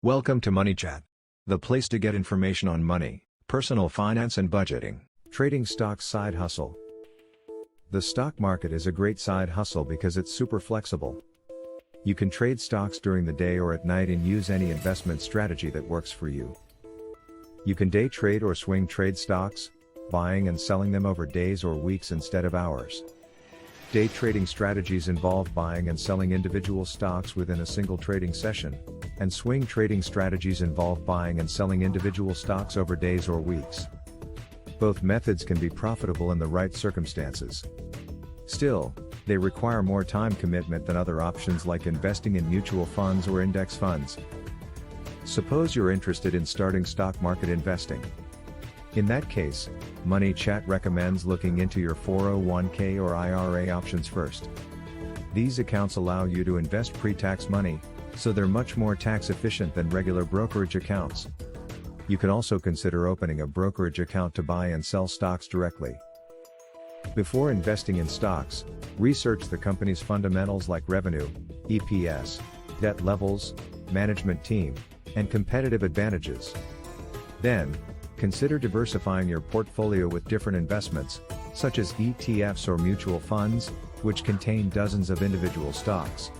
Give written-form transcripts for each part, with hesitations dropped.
Welcome to Money Chat, the place to get information on money, personal finance and budgeting. Trading stocks side hustle. The stock market is a great side hustle because it's super flexible. You can trade stocks during the day or at night and use any investment strategy that works for you. You can day trade or swing trade stocks, buying and selling them over days or weeks instead of hours. Day trading strategies involve buying and selling individual stocks within a single trading session, and swing trading strategies involve buying and selling individual stocks over days or weeks. Both methods can be profitable in the right circumstances. Still, they require more time commitment than other options like investing in mutual funds or index funds. Suppose you're interested in starting stock market investing. In that case, Money Chat recommends looking into your 401k or IRA options first. These accounts allow you to invest pre-tax money, so they're much more tax efficient than regular brokerage accounts. You can also consider opening a brokerage account to buy and sell stocks directly. Before investing in stocks, research the company's fundamentals like revenue, EPS, debt levels, management team, and competitive advantages. Then, consider diversifying your portfolio with different investments, such as ETFs or mutual funds, which contain dozens of individual stocks.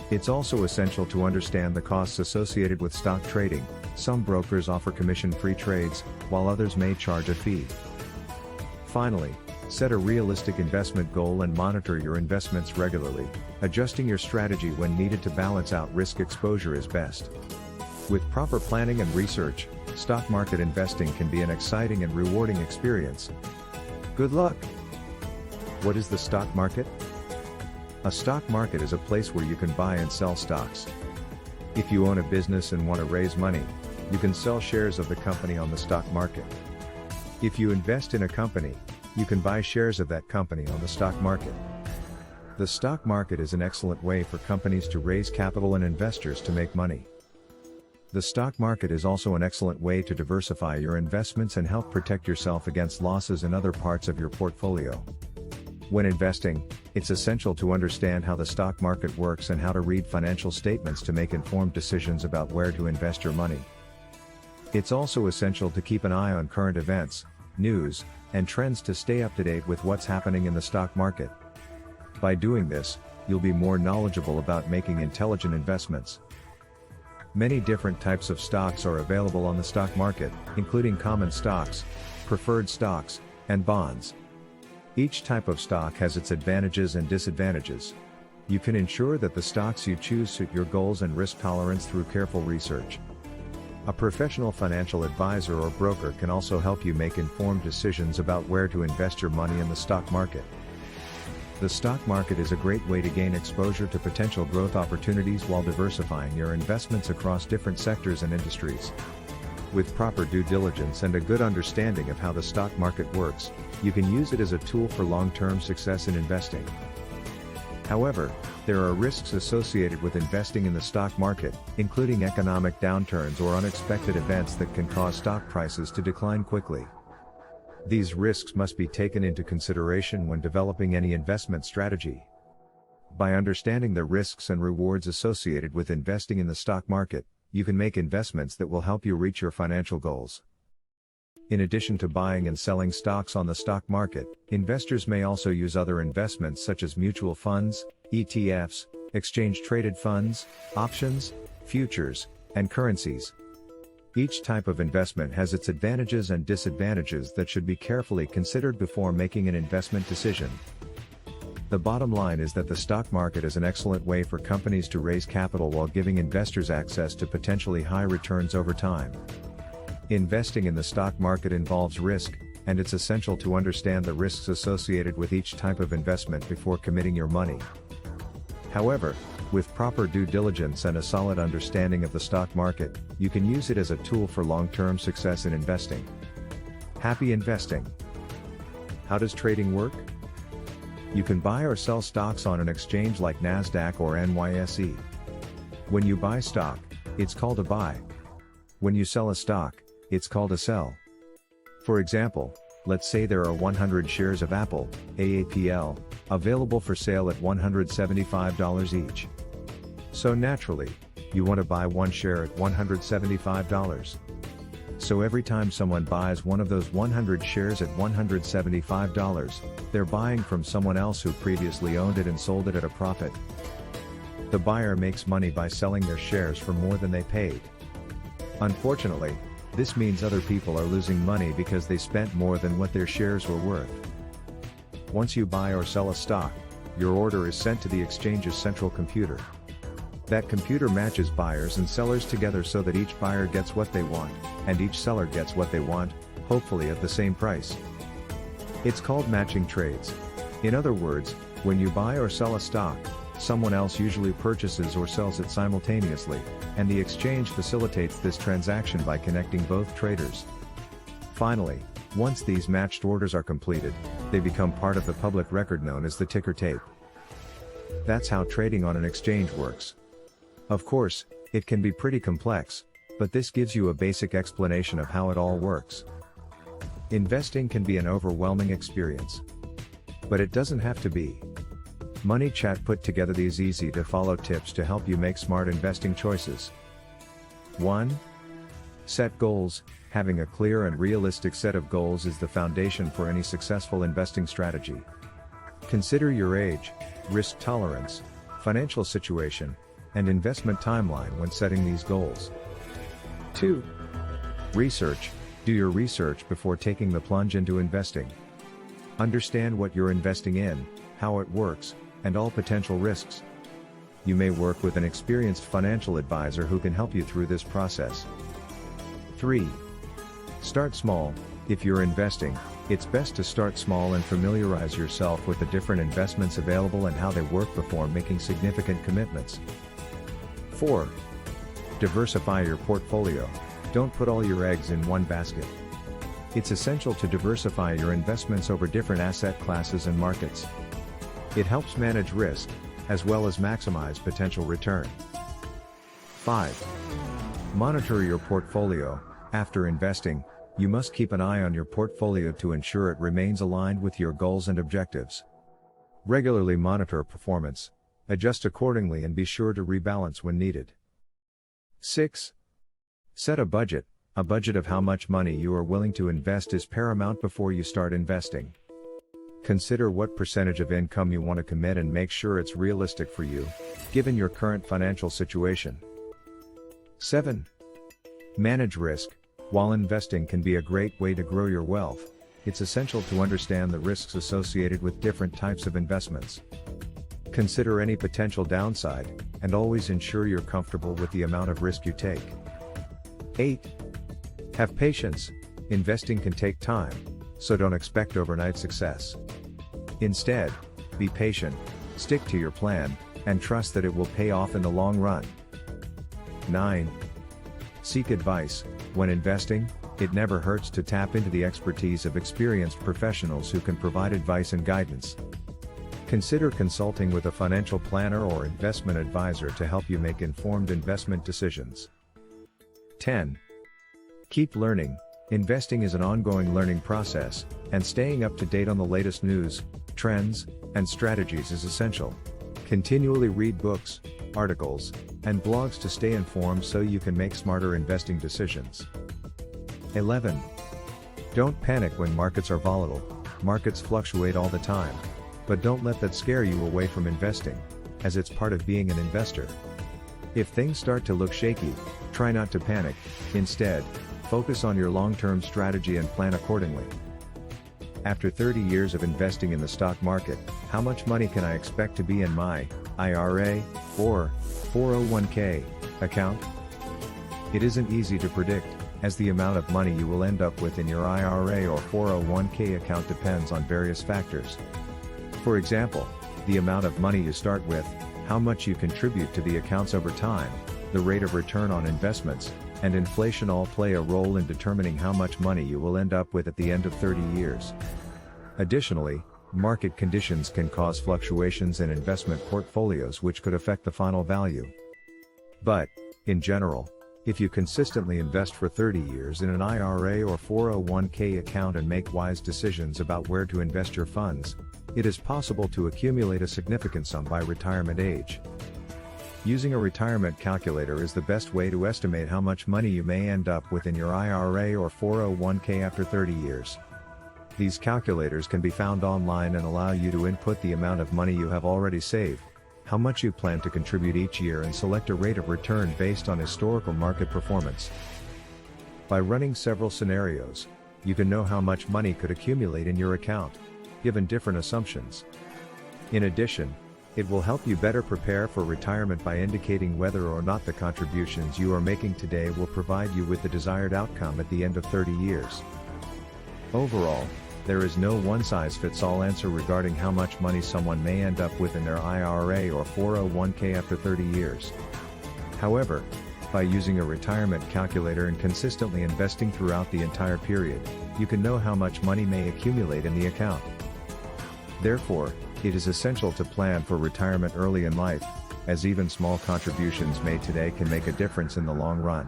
It's also essential to understand the costs associated with stock trading. Some brokers offer commission-free trades, while others may charge a fee. Finally, set a realistic investment goal and monitor your investments regularly. Adjusting your strategy when needed to balance out risk exposure is best. With proper planning and research, stock market investing can be an exciting and rewarding experience. Good luck! What is the stock market? A stock market is a place where you can buy and sell stocks. If you own a business and want to raise money, you can sell shares of the company on the stock market. If you invest in a company, you can buy shares of that company on the stock market. The stock market is an excellent way for companies to raise capital and investors to make money. The stock market is also an excellent way to diversify your investments and help protect yourself against losses in other parts of your portfolio. When investing, it's essential to understand how the stock market works and how to read financial statements to make informed decisions about where to invest your money. It's also essential to keep an eye on current events, news, and trends to stay up to date with what's happening in the stock market. By doing this, you'll be more knowledgeable about making intelligent investments. Many different types of stocks are available on the stock market, including common stocks, preferred stocks, and bonds. Each type of stock has its advantages and disadvantages. You can ensure that the stocks you choose suit your goals and risk tolerance through careful research. A professional financial advisor or broker can also help you make informed decisions about where to invest your money in the stock market. The stock market is a great way to gain exposure to potential growth opportunities while diversifying your investments across different sectors and industries. With proper due diligence and a good understanding of how the stock market works, you can use it as a tool for long-term success in investing. However, there are risks associated with investing in the stock market, including economic downturns or unexpected events that can cause stock prices to decline quickly. These risks must be taken into consideration when developing any investment strategy. By understanding the risks and rewards associated with investing in the stock market, you can make investments that will help you reach your financial goals. In addition to buying and selling stocks on the stock market, investors may also use other investments such as mutual funds, ETFs, exchange-traded funds, options, futures, and currencies. Each type of investment has its advantages and disadvantages that should be carefully considered before making an investment decision. The bottom line is that the stock market is an excellent way for companies to raise capital while giving investors access to potentially high returns over time. Investing in the stock market involves risk, and it's essential to understand the risks associated with each type of investment before committing your money. However, with proper due diligence and a solid understanding of the stock market, you can use it as a tool for long-term success in investing. Happy investing! How does trading work? You can buy or sell stocks on an exchange like NASDAQ or NYSE. When you buy stock, it's called a buy. When you sell a stock, it's called a sell. For example, let's say there are 100 shares of Apple, AAPL, available for sale at $175 each. So naturally, you want to buy one share at $175. So every time someone buys one of those 100 shares at $175, they're buying from someone else who previously owned it and sold it at a profit. The buyer makes money by selling their shares for more than they paid. Unfortunately, this means other people are losing money because they spent more than what their shares were worth. Once you buy or sell a stock, your order is sent to the exchange's central computer. That computer matches buyers and sellers together so that each buyer gets what they want, and each seller gets what they want, hopefully at the same price. It's called matching trades. In other words, when you buy or sell a stock, someone else usually purchases or sells it simultaneously, and the exchange facilitates this transaction by connecting both traders. Finally, once these matched orders are completed, they become part of the public record known as the ticker tape. That's how trading on an exchange works. Of course, it can be pretty complex, but this gives you a basic explanation of how it all works. Investing can be an overwhelming experience. But it doesn't have to be. MoneyChat put together these easy-to-follow tips to help you make smart investing choices. 1. Set goals. Having a clear and realistic set of goals is the foundation for any successful investing strategy. Consider your age, risk tolerance, financial situation, and investment timeline when setting these goals. 2. Research. Do your research before taking the plunge into investing. Understand what you're investing in, how it works, and all potential risks. You may work with an experienced financial advisor who can help you through this process. 3. Start small. If you're investing, it's best to start small and familiarize yourself with the different investments available and how they work before making significant commitments. 4. Diversify your portfolio. Don't put all your eggs in one basket. It's essential to diversify your investments over different asset classes and markets. It helps manage risk, as well as maximize potential return. 5. Monitor your portfolio. After investing, you must keep an eye on your portfolio to ensure it remains aligned with your goals and objectives. Regularly monitor performance, adjust accordingly, and be sure to rebalance when needed. 6. Set a budget. A budget of how much money you are willing to invest is paramount before you start investing. Consider what percentage of income you want to commit and make sure it's realistic for you, given your current financial situation. 7. Manage risk. While investing can be a great way to grow your wealth, it's essential to understand the risks associated with different types of investments. Consider any potential downside, and always ensure you're comfortable with the amount of risk you take. 8. Have patience. Investing can take time, so don't expect overnight success. Instead, be patient, stick to your plan, and trust that it will pay off in the long run. 9. Seek advice. When investing, it never hurts to tap into the expertise of experienced professionals who can provide advice and guidance. Consider consulting with a financial planner or investment advisor to help you make informed investment decisions. 10. Keep learning. Investing is an ongoing learning process, and staying up to date on the latest news, trends, and strategies is essential. Continually read books, articles, and blogs to stay informed so you can make smarter investing decisions. 11. Don't panic when markets are volatile. Markets fluctuate all the time. But don't let that scare you away from investing, as it's part of being an investor. If things start to look shaky, try not to panic. Instead, focus on your long-term strategy and plan accordingly. After 30 years of investing in the stock market, how much money can I expect to be in my IRA or 401k account? It isn't easy to predict, as the amount of money you will end up with in your IRA or 401k account depends on various factors. For example, the amount of money you start with, how much you contribute to the accounts over time, the rate of return on investments, and inflation all play a role in determining how much money you will end up with at the end of 30 years. Additionally, market conditions can cause fluctuations in investment portfolios which could affect the final value. But, in general, if you consistently invest for 30 years in an IRA or 401k account and make wise decisions about where to invest your funds, it is possible to accumulate a significant sum by retirement age. Using a retirement calculator is the best way to estimate how much money you may end up with in your IRA or 401k after 30 years. These calculators can be found online and allow you to input the amount of money you have already saved, how much you plan to contribute each year, and select a rate of return based on historical market performance. By running several scenarios, you can know how much money could accumulate in your account, given different assumptions. In addition, it will help you better prepare for retirement by indicating whether or not the contributions you are making today will provide you with the desired outcome at the end of 30 years. Overall, there is no one-size-fits-all answer regarding how much money someone may end up with in their IRA or 401k after 30 years. However, by using a retirement calculator and consistently investing throughout the entire period, you can know how much money may accumulate in the account. Therefore, it is essential to plan for retirement early in life, as even small contributions made today can make a difference in the long run.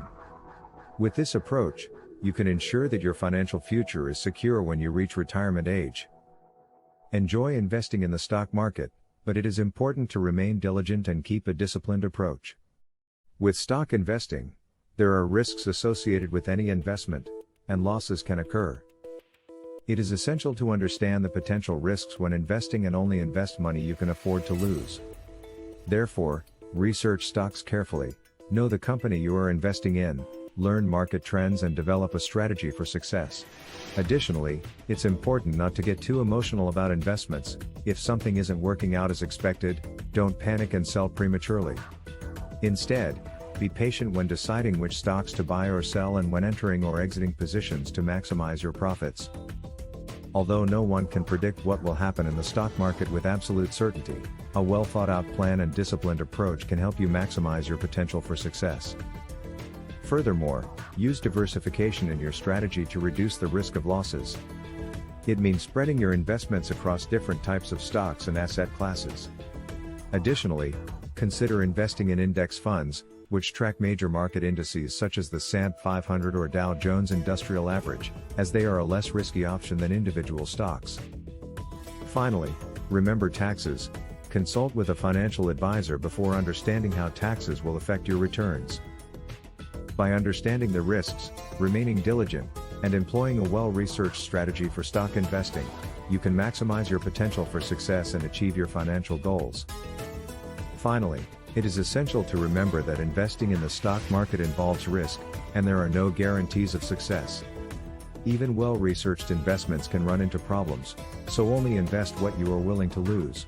With this approach, you can ensure that your financial future is secure when you reach retirement age. Enjoy investing in the stock market, but it is important to remain diligent and keep a disciplined approach. With stock investing, there are risks associated with any investment, and losses can occur. It is essential to understand the potential risks when investing and only invest money you can afford to lose. Therefore, research stocks carefully, know the company you are investing in, learn market trends, and develop a strategy for success. Additionally, it's important not to get too emotional about investments. If something isn't working out as expected, don't panic and sell prematurely. Instead, be patient when deciding which stocks to buy or sell and when entering or exiting positions to maximize your profits. Although no one can predict what will happen in the stock market with absolute certainty, a well-thought-out plan and disciplined approach can help you maximize your potential for success. Furthermore, use diversification in your strategy to reduce the risk of losses. It means spreading your investments across different types of stocks and asset classes. Additionally, consider investing in index funds, which track major market indices such as the S&P 500 or Dow Jones Industrial Average, as they are a less risky option than individual stocks. Finally, remember taxes. Consult with a financial advisor before understanding how taxes will affect your returns. By understanding the risks, remaining diligent, and employing a well-researched strategy for stock investing, you can maximize your potential for success and achieve your financial goals. Finally, it is essential to remember that investing in the stock market involves risk, and there are no guarantees of success. Even well-researched investments can run into problems, so only invest what you are willing to lose.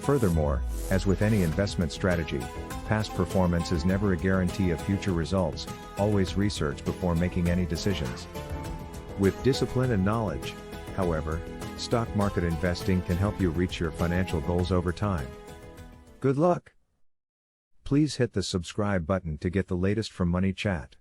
Furthermore, as with any investment strategy, past performance is never a guarantee of future results. Always research before making any decisions. With discipline and knowledge, however, stock market investing can help you reach your financial goals over time. Good luck! Please hit the subscribe button to get the latest from Money Chat.